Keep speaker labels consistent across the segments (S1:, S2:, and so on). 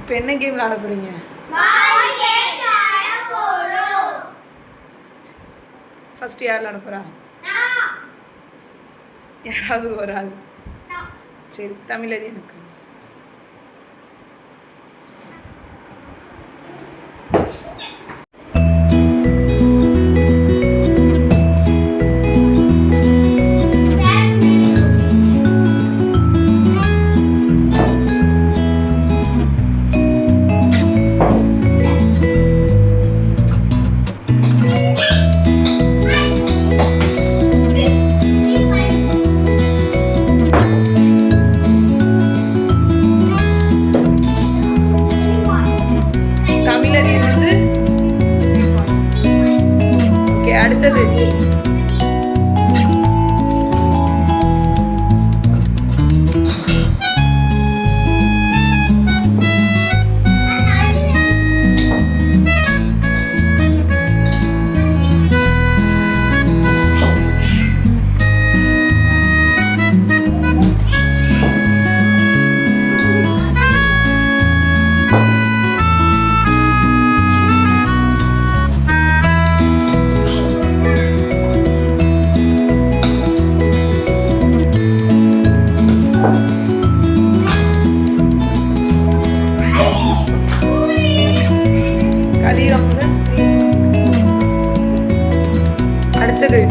S1: இப்போ என்ன கேம் விளையாட போறீங்க? ஃபர்ஸ்ட் யார் விளையாட போறா? யாராவது ஒரு ஆள். சரி, தமிழதி எனக்கு. அடுத்தது அடுத்தது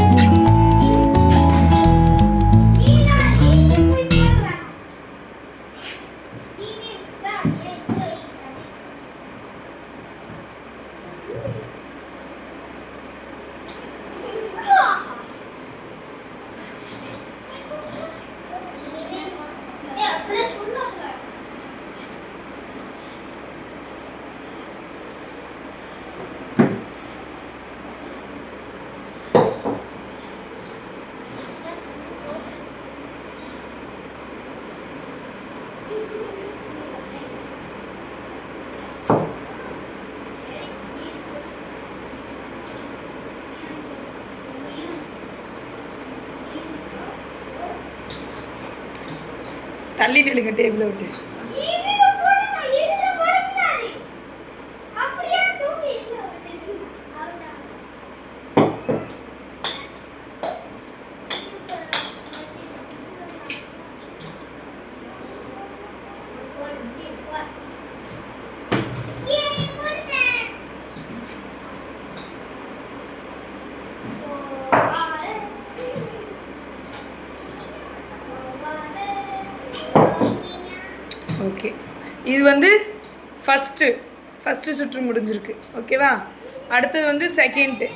S1: தள்ளி நிலுங்க டேபிளை விட்டு. ஓகே, இது வந்து ஃபஸ்ட்டு சுற்று முடிஞ்சிருக்கு. ஓகேவா? அடுத்தது வந்து செகண்டு.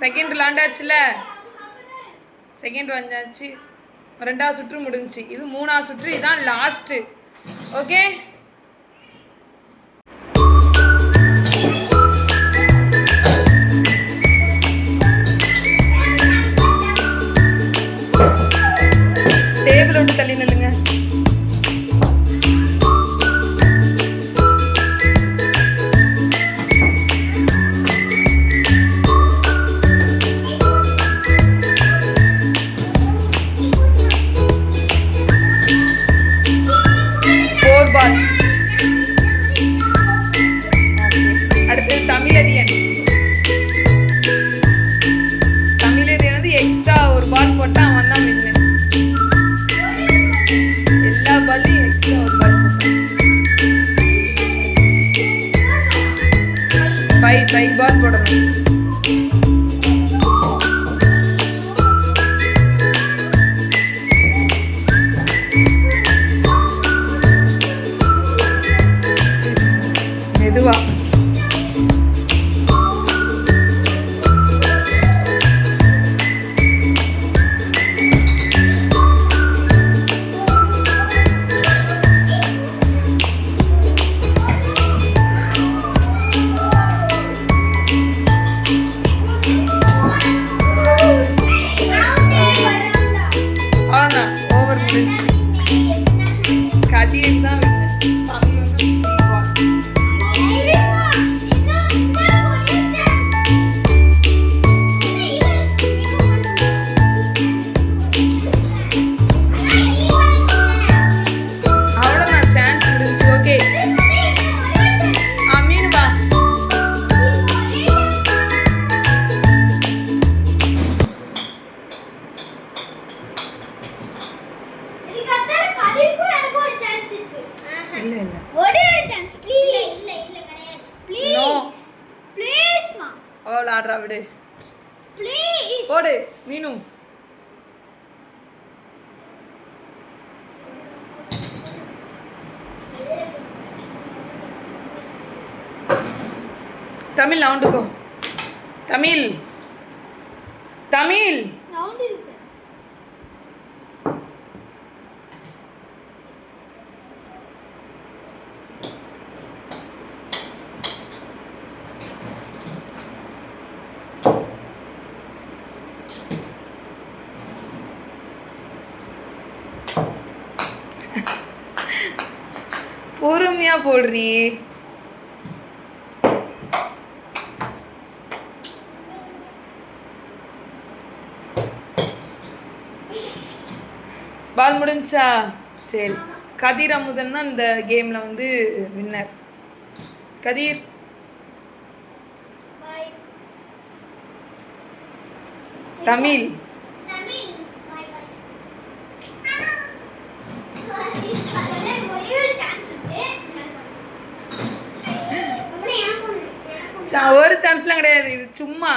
S1: செகண்ட் விளாண்டாச்சுல, செகண்ட் வந்தாச்சு, ரெண்டாவது சுற்று முடிஞ்சிச்சு. இது மூணாவது சுற்று, இதுதான் லாஸ்ட்டு. ஓகே, டேபிள் விட்டு தள்ளி நில்லுங்க. அடுத்து தமிழறியன். தமிழறியன் வந்து எக்ஸ்ட்ரா ஒரு பால் போட்டா அவன் தான் வின்னு. எல்லா பால்லையும் எக்ஸ்ட்ரா ஒரு பால் போட்டான். 5 பால் போடணும். மெதுவா ஓவர் முடிஞ்சு. கதிர் தான் ஆடுறா விடு. போடு மீனு. தமிழ் நவுண்டுக்கோ. தமிழ் தமிழ் பொறுமையா போடுறீ. பால் முடிஞ்சா? சரி, கதிர் அமுதன் தான் இந்த கேம்ல வந்து வின்னர். கதிர் தமிழ் ஒரு சான்ஸ்லாம் கிடையாது, இது சும்மா.